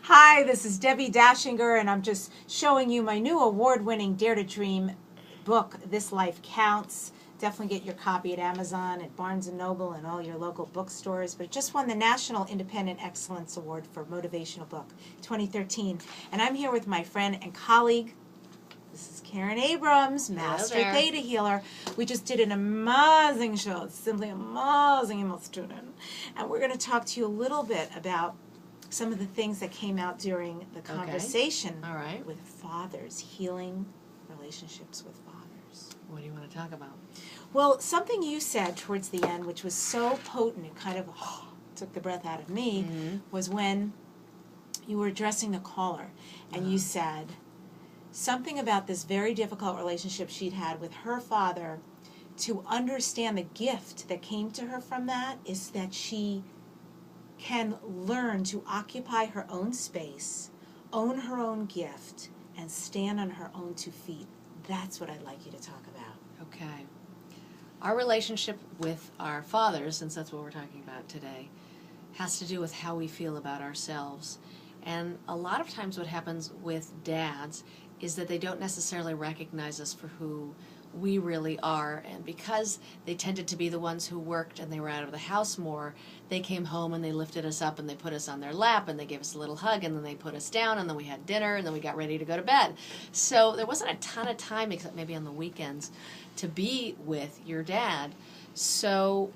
Hi, this is Debbi Dachinger, and I'm just showing you my new award-winning Dare to Dream book, This Life Counts. Definitely get your copy at Amazon, at Barnes & Noble, and all your local bookstores. But it just won the National Independent Excellence Award for Motivational Book 2013. And I'm here with my friend and colleague, this is Karen Abrams, Master Theta Healer. We just did an amazing show. It's simply amazing, you must tune in. And we're going to talk to you a little bit about some of the things that came out during the conversation with fathers, healing relationships with fathers. What do you want to talk about? Well, something you said towards the end, which was so potent, it kind of took the breath out of me, was when you were addressing the caller, and you said something about this very difficult relationship she'd had with her father. To understand the gift that came to her from that is that she can learn to occupy her own space, own her own gift, and stand on her own 2 feet. That's what I'd like you to talk about. Okay. Our relationship with our fathers, since that's what we're talking about today, has to do with how we feel about ourselves. And a lot of times what happens with dads is that they don't necessarily recognize us for who we really are, and because they tended to be the ones who worked and they were out of the house more, they came home and they lifted us up and they put us on their lap and they gave us a little hug and then they put us down and then we had dinner and then we got ready to go to bed. So there wasn't a ton of time, except maybe on the weekends, to be with your dad. So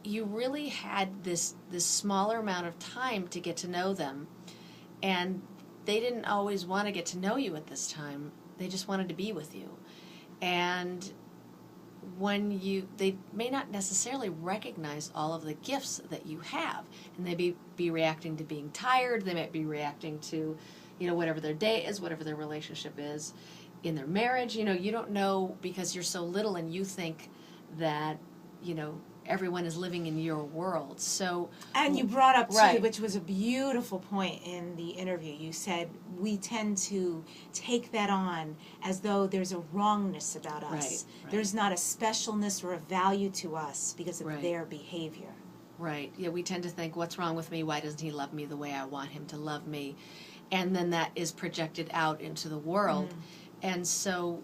you really had this smaller amount of time to get to know them, and they didn't always want to get to know you at this time. They just wanted to be with you. And when they may not necessarily recognize all of the gifts that you have, and they be reacting to being tired, they might be reacting to, whatever their day is, whatever their relationship is in their marriage. You don't know because you're so little and you think that, everyone is living in your world. So, and you brought up too, which was a beautiful point in the interview. You said we tend to take that on as though there's a wrongness about us. Right. There's not a specialness or a value to us because of their behavior. Right. Yeah, we tend to think, what's wrong with me? Why doesn't he love me the way I want him to love me? And then that is projected out into the world. And so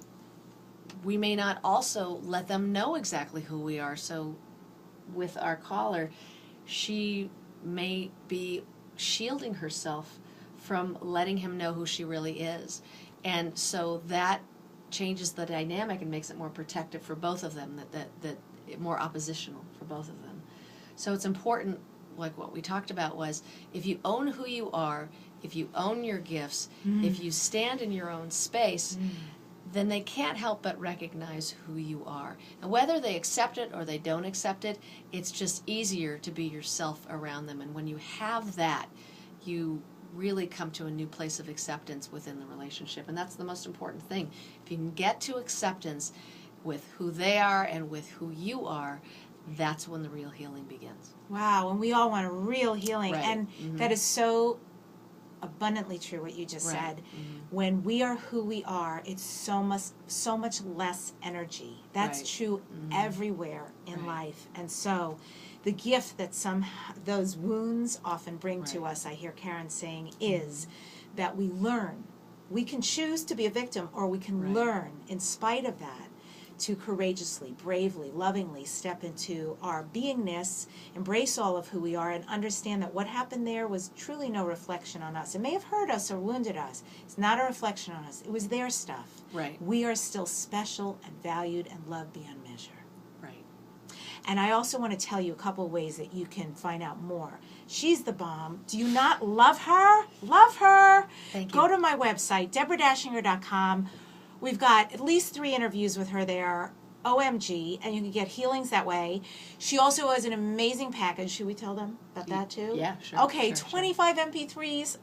we may not also let them know exactly who we are. So with our caller, she may be shielding herself from letting him know who she really is. And so that changes the dynamic and makes it more protective for both of them, that more oppositional for both of them. So it's important, like what we talked about was, if you own who you are, if you own your gifts, if you stand in your own space, then they can't help but recognize who you are. And whether they accept it or they don't accept it, it's just easier to be yourself around them. And when you have that, you really come to a new place of acceptance within the relationship. And that's the most important thing. If you can get to acceptance with who they are and with who you are, that's when the real healing begins. Wow, and we all want a real healing. And that is so abundantly true what you just said. When we are who we are, it's so much less energy. That's true everywhere in life. And so the gift that those wounds often bring to us, I hear Karen saying, is that we learn. We can choose to be a victim, or we can learn in spite of that to courageously, bravely, lovingly step into our beingness, embrace all of who we are, and understand that what happened there was truly no reflection on us. It may have hurt us or wounded us. It's not a reflection on us. It was their stuff. We are still special and valued and loved beyond measure. And I also want to tell you a couple of ways that you can find out more. She's the bomb. Do you not love her? Love her. Thank you. Go to my website, DeborahDachinger.com. We've got at least 3 interviews with her there, OMG, and you can get healings that way. She also has an amazing package. Should we tell them about that too? Yeah, sure. Okay, 25 MP3s,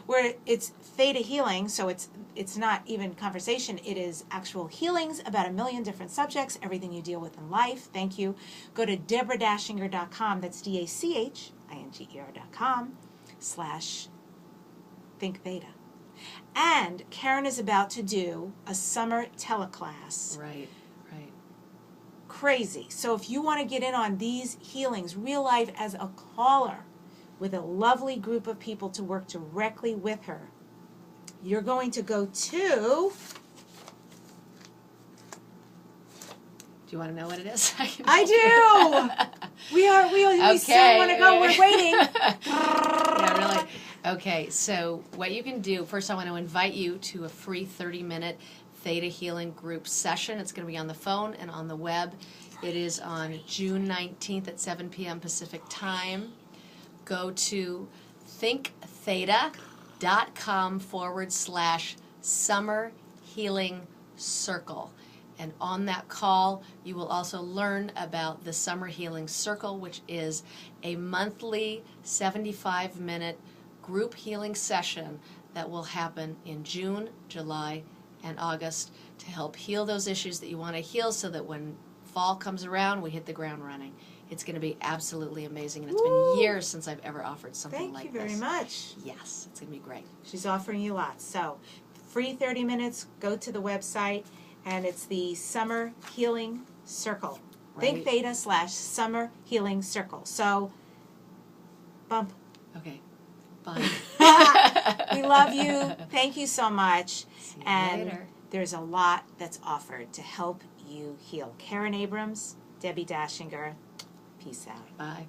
where it's theta healing, so it's not even conversation. It is actual healings about 1 million different subjects, everything you deal with in life. Thank you. Go to DeborahDachinger.com. That's DaChinger.com/Think Theta. And Karen is about to do a summer teleclass. Right. Crazy. So if you want to get in on these healings, real life as a caller, with a lovely group of people to work directly with her. You're going to go to... Do you want to know what it is? I do! We Okay. still want to go. We're waiting. Yeah, really. Okay, so what you can do, first I want to invite you to a free 30-minute Theta Healing Group session. It's going to be on the phone and on the web. It is on June 19th at 7 p.m. Pacific Time. Go to thinktheta.com/summer healing circle. And on that call, you will also learn about the Summer Healing Circle, which is a monthly 75-minute group healing session that will happen in June, July, and August to help heal those issues that you want to heal so that when fall comes around, we hit the ground running. It's going to be absolutely amazing, and it's been years since I've ever offered something like this. Thank you very much. Yes, it's going to be great. She's offering you lots. So, free 30 minutes, go to the website, and it's the Summer Healing Circle. Right. Think Theta/Summer Healing Circle. So, bump. Okay. Bye. We love you. Thank you so much. See you and later. There's a lot that's offered to help you heal. Karen Abrams, Debbi Dachinger. Peace out. Bye.